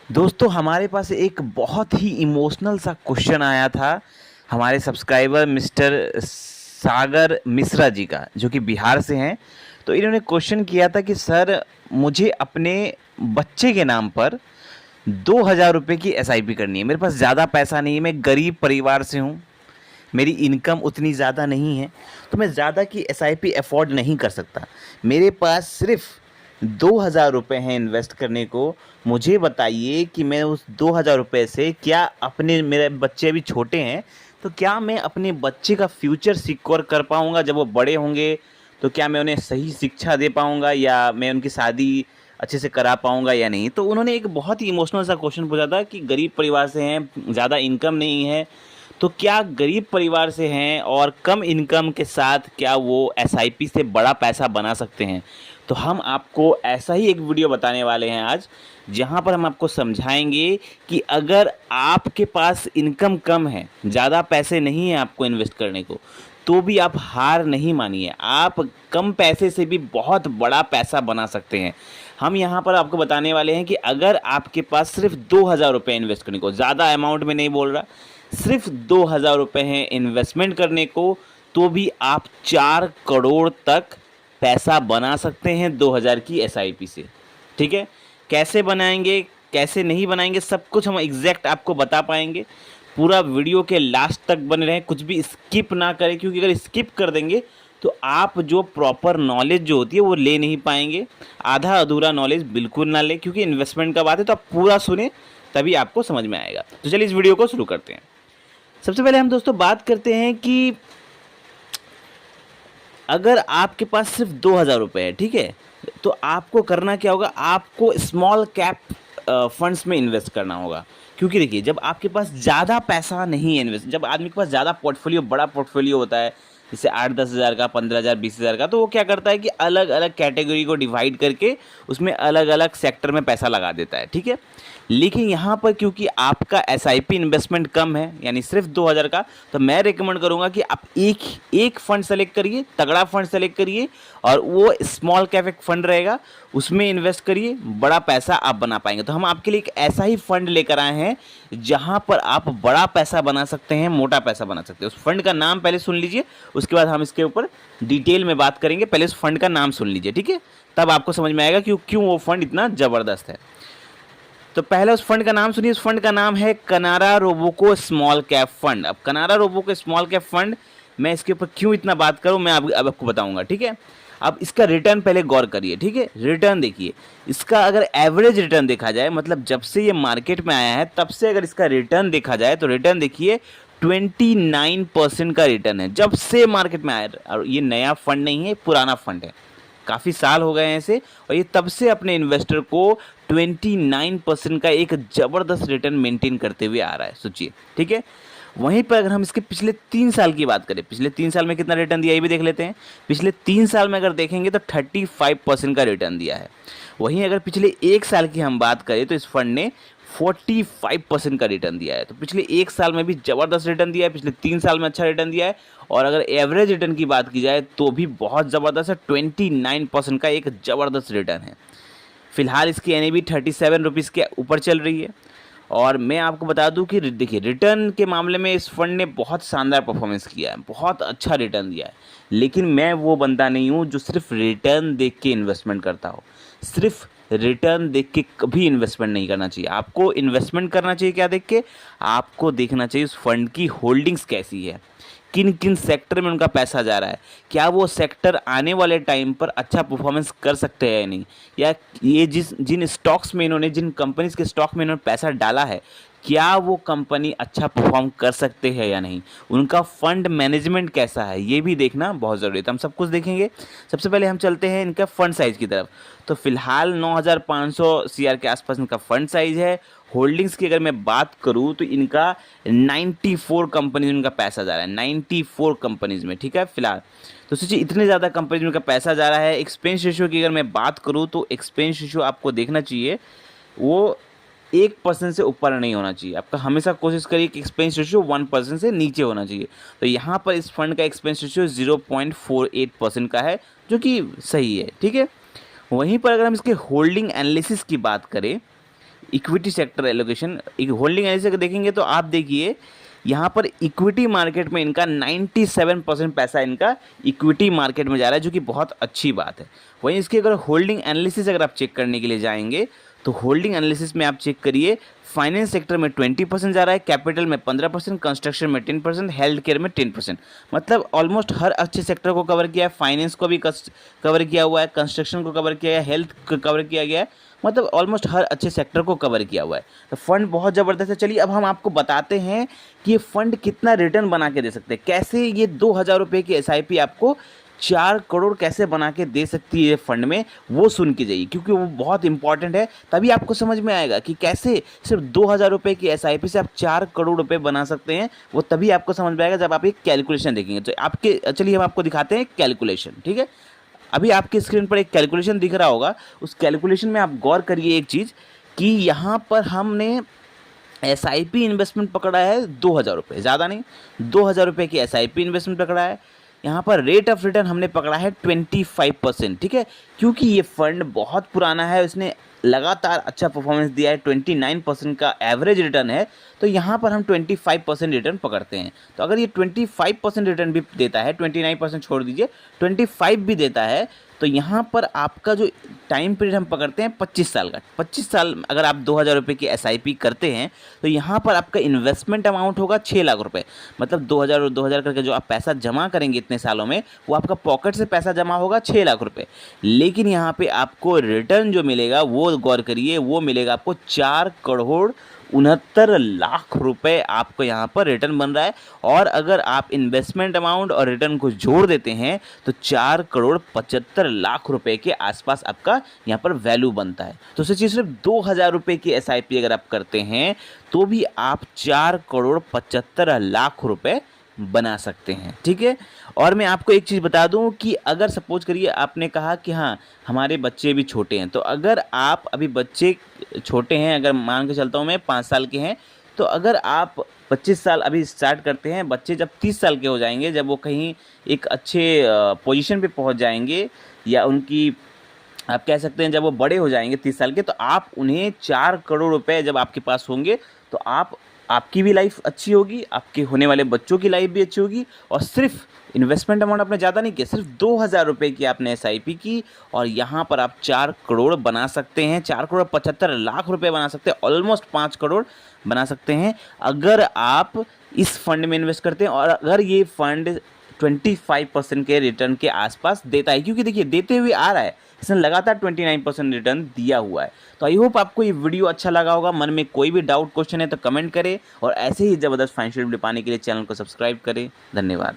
दोस्तों हमारे पास एक बहुत ही इमोशनल सा क्वेश्चन आया था हमारे सब्सक्राइबर मिस्टर सागर मिश्रा जी का, जो कि बिहार से हैं। तो इन्होंने क्वेश्चन किया था कि सर, मुझे अपने बच्चे के नाम पर 2,000 रुपये की एसआईपी करनी है। मेरे पास ज़्यादा पैसा नहीं है, मैं गरीब परिवार से हूँ, मेरी इनकम उतनी ज़्यादा नहीं है, तो मैं ज़्यादा की एसआईपी अफोर्ड नहीं कर सकता। मेरे पास सिर्फ 2,000 रुपये हैं इन्वेस्ट करने को। मुझे बताइए कि मैं उस 2,000 रुपये से क्या अपने, मेरे बच्चे अभी छोटे हैं, तो क्या मैं अपने बच्चे का फ्यूचर सिक्योर कर पाऊँगा? जब वो बड़े होंगे तो क्या मैं उन्हें सही शिक्षा दे पाऊँगा, या मैं उनकी शादी अच्छे से करा पाऊँगा या नहीं? तो उन्होंने एक बहुत ही इमोशनल सा क्वेश्चन पूछा था कि गरीब परिवार से हैं, ज़्यादा इनकम नहीं है, तो क्या गरीब परिवार से हैं और कम इनकम के साथ क्या वो एसआईपी से बड़ा पैसा बना सकते हैं? तो हम आपको ऐसा ही एक वीडियो बताने वाले हैं आज, जहां पर हम आपको समझाएंगे कि अगर आपके पास इनकम कम है, ज़्यादा पैसे नहीं हैं आपको इन्वेस्ट करने को, तो भी आप हार नहीं मानिए। आप कम पैसे से भी बहुत बड़ा पैसा बना सकते हैं। हम यहाँ पर आपको बताने वाले हैं कि अगर आपके पास सिर्फ 2,000 रुपये इन्वेस्ट करने को, ज़्यादा अमाउंट में नहीं बोल रहा, सिर्फ 2,000 रुपये हैं इन्वेस्टमेंट करने को, तो भी आप 4 करोड़ तक पैसा बना सकते हैं 2,000 की एसआईपी से। ठीक है, कैसे बनाएंगे, कैसे नहीं बनाएंगे, सब कुछ हम एग्जैक्ट आपको बता पाएंगे। पूरा वीडियो के लास्ट तक बने रहें, कुछ भी स्किप ना करें, क्योंकि अगर स्किप कर देंगे तो आप जो प्रॉपर नॉलेज जो होती है वो ले नहीं पाएंगे। आधा अधूरा नॉलेज बिल्कुल ना लें, क्योंकि इन्वेस्टमेंट का बात है, तो आप पूरा सुने तभी आपको समझ में आएगा। तो चलिए इस वीडियो को शुरू करते हैं। सबसे पहले हम दोस्तों बात करते हैं कि अगर आपके पास सिर्फ 2,000 रुपये है, ठीक है, तो आपको करना क्या होगा? आपको स्मॉल कैप फंड्स में इन्वेस्ट करना होगा। क्योंकि देखिए, जब आपके पास ज़्यादा पैसा नहीं है इन्वेस्ट, जब आदमी के पास ज़्यादा पोर्टफोलियो, बड़ा पोर्टफोलियो होता है, जैसे 8-10 हज़ार का, 15,000, 20,000 का, तो वो क्या करता है कि अलग अलग कैटेगरी को डिवाइड करके उसमें अलग अलग सेक्टर में पैसा लगा देता है। ठीक है, लेकिन यहाँ पर क्योंकि आपका एसआईपी इन्वेस्टमेंट कम है, यानी सिर्फ 2,000 का, तो मैं रिकमेंड करूँगा कि आप एक एक फंड सेलेक्ट करिए, तगड़ा फंड सेलेक्ट करिए, और वो स्मॉल कैप एक फंड रहेगा, उसमें इन्वेस्ट करिए, बड़ा पैसा आप बना पाएंगे। तो हम आपके लिए एक ऐसा ही फंड लेकर आए हैं जहाँ पर आप बड़ा पैसा बना सकते हैं, मोटा पैसा बना सकते हैं। उस फंड का नाम पहले सुन लीजिए, उसके बाद हम इसके ऊपर डिटेल में बात करेंगे। पहले उस फंड का नाम सुन लीजिए, ठीक है, तब आपको समझ में आएगा कि क्यों वो फंड इतना ज़बरदस्त है। तो पहले उस फंड का नाम सुनिए। उस फंड का नाम है कनारा रोबोको स्मॉल कैप फंड। अब कनारा रोबोको स्मॉल कैप फंड, मैं इसके ऊपर क्यों इतना बात करूं, मैं अब आपको बताऊंगा। ठीक है, अब इसका रिटर्न पहले गौर करिए। ठीक है, रिटर्न देखिए, इसका अगर एवरेज रिटर्न देखा जाए, मतलब जब से ये मार्केट में आया है तब से अगर इसका रिटर्न देखा जाए, तो रिटर्न देखिए 29% का रिटर्न है जब से मार्केट में आया। और ये नया फंड नहीं है, पुराना फंड है, काफ़ी साल हो गए हैं इसे, और ये तब से अपने इन्वेस्टर को 29% का एक ज़बरदस्त रिटर्न मेंटेन करते हुए आ रहा है। सोचिए, ठीक है। वहीं पर अगर हम इसके पिछले 3 साल की बात करें, पिछले 3 साल में कितना रिटर्न दिया ये भी देख लेते हैं। पिछले 3 साल में अगर देखेंगे तो 35% का रिटर्न दिया है। वहीं अगर पिछले 1 साल की हम बात करें तो इस फंड ने 45% का रिटर्न दिया है। तो पिछले 1 साल में भी ज़बरदस्त रिटर्न दिया है, पिछले 3 साल में अच्छा रिटर्न दिया है, और अगर एवरेज रिटर्न की बात की जाए तो भी बहुत ज़बरदस्त है, 29% का एक ज़बरदस्त रिटर्न है। फिलहाल इसकी NAV 37 रुपीज़ के ऊपर चल रही है। और मैं आपको बता दूं कि देखिए, रिटर्न के मामले में इस फंड ने बहुत शानदार परफॉर्मेंस किया है, बहुत अच्छा रिटर्न दिया है। लेकिन मैं वो बंदा नहीं हूँ जो सिर्फ रिटर्न देख के इन्वेस्टमेंट करता हो। सिर्फ रिटर्न देख के कभी इन्वेस्टमेंट नहीं करना चाहिए। आपको इन्वेस्टमेंट करना चाहिए क्या देख के? आपको देखना चाहिए उस फंड की होल्डिंग्स कैसी है, किन किन सेक्टर में उनका पैसा जा रहा है, क्या वो सेक्टर आने वाले टाइम पर अच्छा परफॉर्मेंस कर सकते हैं या नहीं, या ये जिन स्टॉक्स में इन्होंने, जिन कंपनीज के स्टॉक में इन्होंने पैसा डाला है, क्या वो कंपनी अच्छा परफॉर्म कर सकते हैं या नहीं, उनका फंड मैनेजमेंट कैसा है, ये भी देखना बहुत ज़रूरी है। तो हम सब कुछ देखेंगे। सबसे पहले हम चलते हैं इनका फंड साइज़ की तरफ। तो फिलहाल 9,500 CR के आसपास इनका फंड साइज़ है। होल्डिंग्स की अगर मैं बात करूं तो इनका 94 कंपनीज में इनका पैसा जा रहा है, 94 कंपनीज में। ठीक है, फिलहाल तो सोचिए इतने ज़्यादा कंपनीज में इनका पैसा जा रहा है। एक्सपेंस रेशियो की अगर मैं बात करूं तो एक्सपेंस रेशियो आपको देखना चाहिए वो 1% से ऊपर नहीं होना चाहिए। आपका हमेशा कोशिश करिए कि एक्सपेंस रेशियो 1% से नीचे होना चाहिए। तो यहाँ पर इस फंड का एक्सपेंस रेशियो 0.48% का है, जो कि सही है। ठीक है, वहीं पर अगर हम इसके होल्डिंग एनालिसिस की बात करें, equity sector allocation, holding analysis अगर देखेंगे तो आप देखिए यहाँ पर इक्विटी मार्केट में इनका 97% पैसा इनका इक्विटी मार्केट में जा रहा है, जो कि बहुत अच्छी बात है। वहीं इसकी अगर होल्डिंग एनालिसिस अगर आप चेक करने के लिए जाएंगे तो होल्डिंग एनालिसिस में आप चेक करिए, फाइनेंस सेक्टर में 20% जा रहा है, कैपिटल में 15%, कंस्ट्रक्शन में 10%, हेल्थ केयर में 10%। मतलब ऑलमोस्ट हर अच्छे सेक्टर को कवर किया है। फाइनेंस को भी कवर किया हुआ है, कंस्ट्रक्शन को कवर किया है, हेल्थ को कवर किया गया है, मतलब ऑलमोस्ट हर अच्छे सेक्टर को कवर किया हुआ है। तो फंड बहुत ज़बरदस्त है। चलिए अब हम आपको बताते हैं कि ये फंड कितना रिटर्न बना के दे सकते हैं, कैसे ये 2000 रुपये की SIP आपको 4 करोड़ कैसे बना के दे सकती है फंड में, वो सुन के जाइए, क्योंकि वो बहुत इंपॉर्टेंट है। तभी आपको समझ में आएगा कि कैसे सिर्फ 2000 रुपये की SIP से आप 4 करोड़ रुपये बना सकते हैं। वो तभी आपको समझ में आएगा जब आप एक कैलकुलेशन देखेंगे। तो आपके चलिए हम आपको दिखाते हैं कैलकुलेशन, ठीक है। अभी आपके स्क्रीन पर एक कैलकुलेशन दिख रहा होगा, उस कैलकुलेशन में आप गौर करिए एक चीज़ कि यहाँ पर हमने SIP इन्वेस्टमेंट पकड़ा है 2000 रुपये, ज़्यादा नहीं, 2000 रुपये की SIP इन्वेस्टमेंट पकड़ा है। यहाँ पर रेट ऑफ रिटर्न हमने पकड़ा है 25%, ठीक है, क्योंकि ये फंड बहुत पुराना है, उसने लगातार अच्छा परफॉर्मेंस दिया है, 29% का एवरेज रिटर्न है। तो यहाँ पर हम 25% रिटर्न पकड़ते हैं। तो अगर ये 25% रिटर्न भी देता है, 29% छोड़ दीजिए, 25 भी देता है, तो यहाँ पर आपका जो टाइम पीरियड हम पकड़ते हैं 25 साल का। 25 साल अगर आप 2000 रुपये की SIP करते हैं तो यहाँ पर आपका इन्वेस्टमेंट अमाउंट होगा 6 लाख रुपए। मतलब 2000 और 2000 करके जो आप पैसा जमा करेंगे इतने सालों में, वो आपका पॉकेट से पैसा जमा होगा 6 लाख रुपए। लेकिन यहाँ पे आपको रिटर्न जो मिलेगा वो गौर करिए, वो मिलेगा आपको 4 करोड़ 69 लाख रुपए आपको यहाँ पर रिटर्न बन रहा है। और अगर आप इन्वेस्टमेंट अमाउंट और रिटर्न को जोड़ देते हैं तो 4 करोड़ 75 लाख रुपए के आसपास आपका यहाँ पर वैल्यू बनता है। तो सोचिए सिर्फ 2000 रुपये की SIP अगर आप करते हैं तो भी आप 4 करोड़ 75 लाख रुपए बना सकते हैं, ठीक है। और मैं आपको एक चीज़ बता दूं कि अगर सपोज करिए आपने कहा कि हाँ हमारे बच्चे भी छोटे हैं, तो अगर आप अभी बच्चे छोटे हैं, अगर मान के चलता हूँ मैं 5 साल के हैं, तो अगर आप 25 साल अभी स्टार्ट करते हैं, बच्चे जब 30 साल के हो जाएंगे, जब वो कहीं एक अच्छे पोजीशन पे पहुंच जाएंगे, या उनकी आप कह सकते हैं जब वो बड़े हो जाएंगे 30 साल के, तो आप उन्हें 4 करोड़ रुपए जब आपके पास होंगे तो आपकी भी लाइफ अच्छी होगी, आपके होने वाले बच्चों की लाइफ भी अच्छी होगी। और सिर्फ इन्वेस्टमेंट अमाउंट आपने ज़्यादा नहीं किया, सिर्फ 2000 रुपये की आपने SIP की, और यहाँ पर आप 4 करोड़ बना सकते हैं, 4 करोड़ 75 लाख रुपए बना सकते हैं, ऑलमोस्ट 5 करोड़ बना सकते हैं अगर आप इस फंड में इन्वेस्ट करते हैं। और अगर ये फंड 25% के रिटर्न के आसपास देता है, क्योंकि देखिए देते हुए आ रहा है, इसने लगातार 29% रिटर्न दिया हुआ है। तो आई होप आपको ये वीडियो अच्छा लगा होगा। मन में कोई भी डाउट क्वेश्चन है तो कमेंट करें, और ऐसे ही ज़बरदस्त फाइनेंशियल वीडियो पाने के लिए चैनल को सब्सक्राइब करें। धन्यवाद।